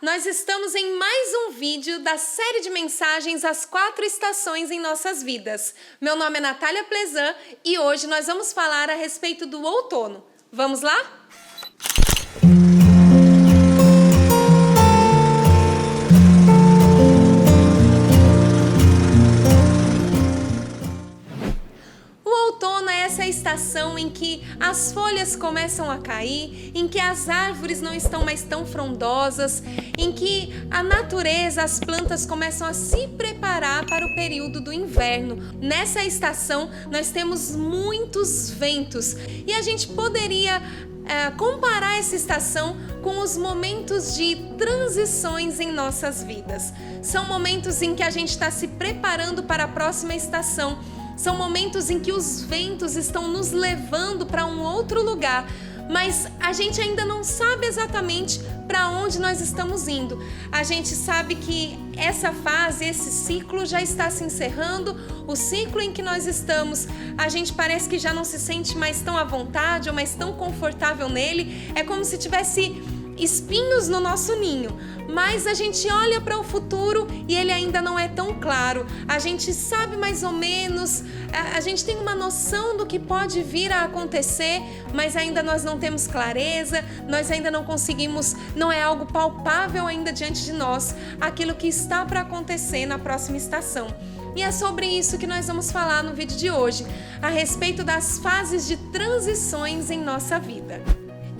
Nós estamos em mais um vídeo da série de mensagens As 4 Estações em Nossas Vidas. Meu nome é Natália Plezan e hoje nós vamos falar a respeito do outono. Vamos lá? Essa estação em que as folhas começam a cair, em que as árvores não estão mais tão frondosas, em que a natureza, as plantas começam a se preparar para o período do inverno. Nessa estação nós temos muitos ventos e a gente poderia comparar essa estação com os momentos de transições em nossas vidas. São momentos em que a gente está se preparando para a próxima estação. São momentos em que os ventos estão nos levando para um outro lugar, mas a gente ainda não sabe exatamente para onde nós estamos indo. A gente sabe que essa fase, esse ciclo já está se encerrando, o ciclo em que nós estamos, a gente parece que já não se sente mais tão à vontade ou mais tão confortável nele. É como se tivesse espinhos no nosso ninho, mas a gente olha para o futuro e ele ainda não é tão claro. A gente sabe mais ou menos, a gente tem uma noção do que pode vir a acontecer, mas ainda nós não temos clareza, nós ainda não conseguimos, não é algo palpável ainda diante de nós, aquilo que está para acontecer na próxima estação. E é sobre isso que nós vamos falar no vídeo de hoje, a respeito das fases de transições em nossa vida.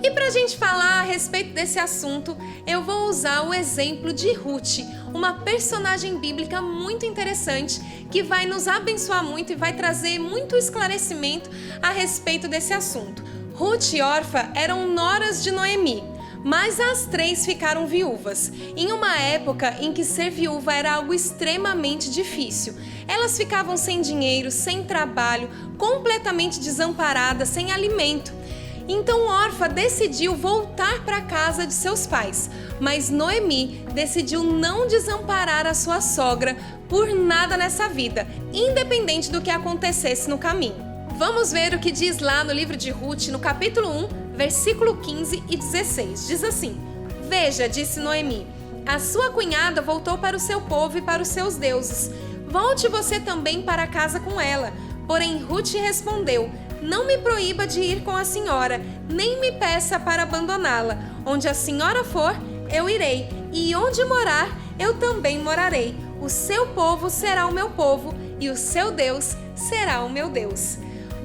E para a gente falar a respeito desse assunto, eu vou usar o exemplo de Ruth, uma personagem bíblica muito interessante que vai nos abençoar muito e vai trazer muito esclarecimento a respeito desse assunto. Ruth e Orfa eram noras de Noemi, mas as três ficaram viúvas, em uma época em que ser viúva era algo extremamente difícil. Elas ficavam sem dinheiro, sem trabalho, completamente desamparadas, sem alimento. Então Orfa decidiu voltar para a casa de seus pais, mas Noemi decidiu não desamparar a sua sogra por nada nessa vida, independente do que acontecesse no caminho. Vamos ver o que diz lá no livro de Ruth, no capítulo 1, versículo 15 e 16. Diz assim: "Veja", disse Noemi, "a sua cunhada voltou para o seu povo e para os seus deuses. Volte você também para casa com ela." Porém Ruth respondeu: "Não me proíba de ir com a senhora, nem me peça para abandoná-la. Onde a senhora for, eu irei, e onde morar, eu também morarei. O seu povo será o meu povo, e o seu Deus será o meu Deus."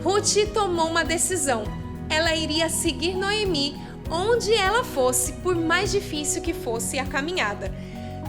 Ruth tomou uma decisão. Ela iria seguir Noemi onde ela fosse, por mais difícil que fosse a caminhada.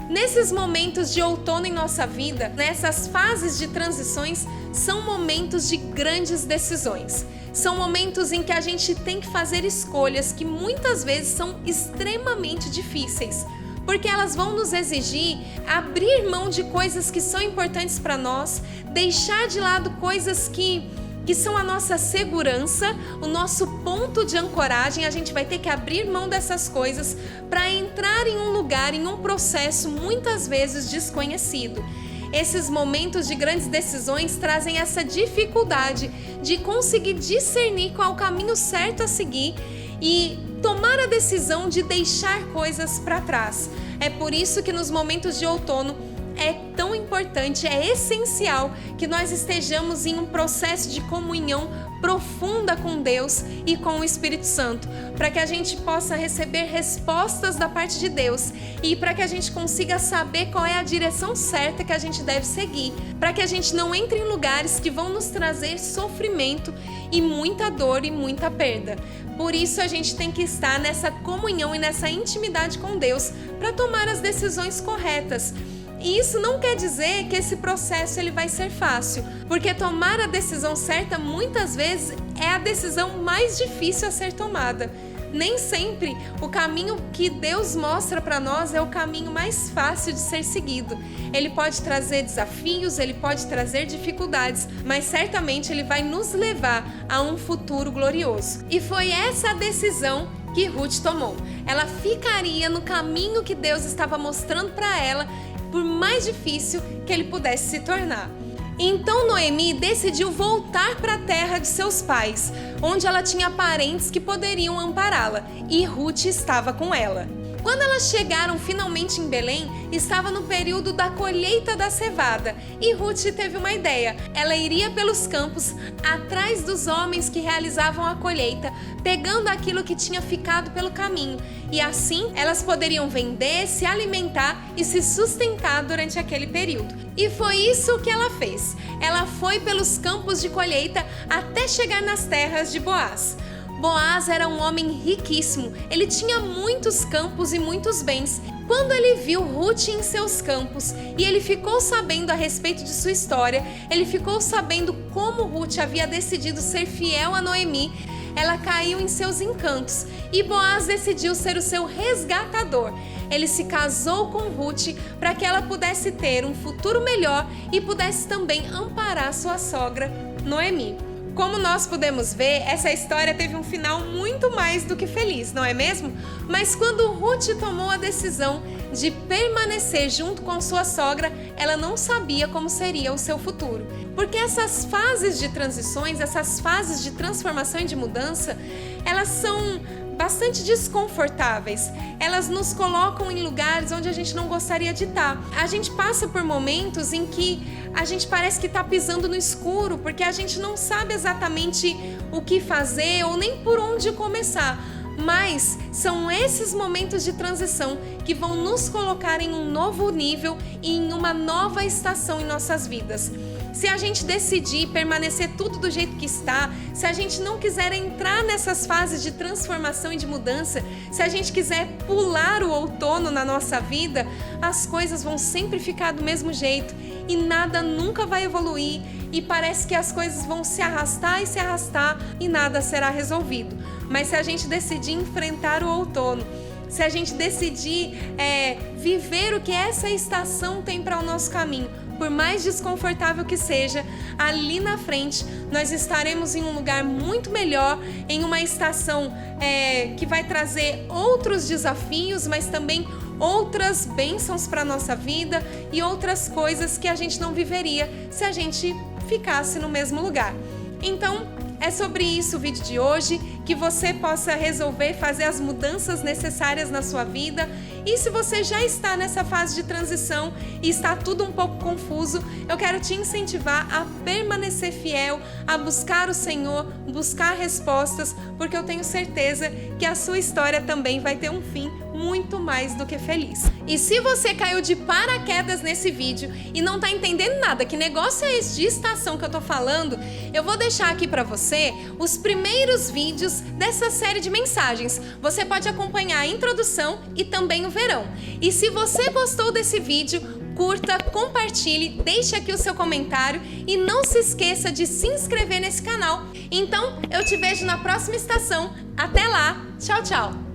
Nesses momentos de outono em nossa vida, nessas fases de transições, são momentos de grandes decisões. São momentos em que a gente tem que fazer escolhas que muitas vezes são extremamente difíceis, porque elas vão nos exigir abrir mão de coisas que são importantes para nós, deixar de lado coisas que são a nossa segurança, o nosso ponto de ancoragem. A gente vai ter que abrir mão dessas coisas para entrar em um lugar, em um processo muitas vezes desconhecido. Esses momentos de grandes decisões trazem essa dificuldade de conseguir discernir qual o caminho certo a seguir e tomar a decisão de deixar coisas para trás. É por isso que nos momentos de outono é tão importante, é essencial que nós estejamos em um processo de comunhão profunda com Deus e com o Espírito Santo, para que a gente possa receber respostas da parte de Deus e para que a gente consiga saber qual é a direção certa que a gente deve seguir, para que a gente não entre em lugares que vão nos trazer sofrimento e muita dor e muita perda. Por isso a gente tem que estar nessa comunhão e nessa intimidade com Deus para tomar as decisões corretas. E isso não quer dizer que esse processo ele vai ser fácil, porque tomar a decisão certa muitas vezes é a decisão mais difícil a ser tomada. Nem sempre o caminho que Deus mostra para nós é o caminho mais fácil de ser seguido. Ele pode trazer desafios, ele pode trazer dificuldades, mas certamente ele vai nos levar a um futuro glorioso. E foi essa a decisão que Ruth tomou. Ela ficaria no caminho que Deus estava mostrando para ela, por mais difícil que ele pudesse se tornar. Então Noemi decidiu voltar para a terra de seus pais, onde ela tinha parentes que poderiam ampará-la, e Ruth estava com ela. Quando elas chegaram finalmente em Belém, estava no período da colheita da cevada e Ruth teve uma ideia. Ela iria pelos campos, atrás dos homens que realizavam a colheita, pegando aquilo que tinha ficado pelo caminho. E assim, elas poderiam vender, se alimentar e se sustentar durante aquele período. E foi isso que ela fez. Ela foi pelos campos de colheita até chegar nas terras de Boaz. Boaz era um homem riquíssimo, ele tinha muitos campos e muitos bens. Quando ele viu Ruth em seus campos e ele ficou sabendo a respeito de sua história, ele ficou sabendo como Ruth havia decidido ser fiel a Noemi, ela caiu em seus encantos e Boaz decidiu ser o seu resgatador. Ele se casou com Ruth para que ela pudesse ter um futuro melhor e pudesse também amparar sua sogra, Noemi. Como nós podemos ver, essa história teve um final muito mais do que feliz, não é mesmo? Mas quando Ruth tomou a decisão de permanecer junto com sua sogra, ela não sabia como seria o seu futuro. Porque essas fases de transições, essas fases de transformação e de mudança, elas são bastante desconfortáveis. Elas nos colocam em lugares onde a gente não gostaria de estar. A gente passa por momentos em que a gente parece que está pisando no escuro, porque a gente não sabe exatamente o que fazer ou nem por onde começar. Mas são esses momentos de transição que vão nos colocar em um novo nível e em uma nova estação em nossas vidas. Se a gente decidir permanecer tudo do jeito que está, se a gente não quiser entrar nessas fases de transformação e de mudança, se a gente quiser pular o outono na nossa vida, as coisas vão sempre ficar do mesmo jeito e nada nunca vai evoluir e parece que as coisas vão se arrastar e nada será resolvido. Mas se a gente decidir enfrentar o outono, se a gente decidir viver o que essa estação tem para o nosso caminho, por mais desconfortável que seja, ali na frente nós estaremos em um lugar muito melhor, em uma estação que vai trazer outros desafios, mas também outras bênçãos para a nossa vida e outras coisas que a gente não viveria se a gente ficasse no mesmo lugar. Então, é sobre isso o vídeo de hoje, que você possa resolver fazer as mudanças necessárias na sua vida. E se você já está nessa fase de transição e está tudo um pouco confuso, eu quero te incentivar a permanecer fiel, a buscar o Senhor, buscar respostas, porque eu tenho certeza que a sua história também vai ter um fim muito mais do que feliz. E se você caiu de paraquedas nesse vídeo e não tá entendendo nada, que negócio é esse de estação que eu tô falando, eu vou deixar aqui pra você os primeiros vídeos dessa série de mensagens. Você pode acompanhar a introdução e também o verão. E se você gostou desse vídeo, curta, compartilhe, deixe aqui o seu comentário e não se esqueça de se inscrever nesse canal. Então, eu te vejo na próxima estação. Até lá! Tchau, tchau!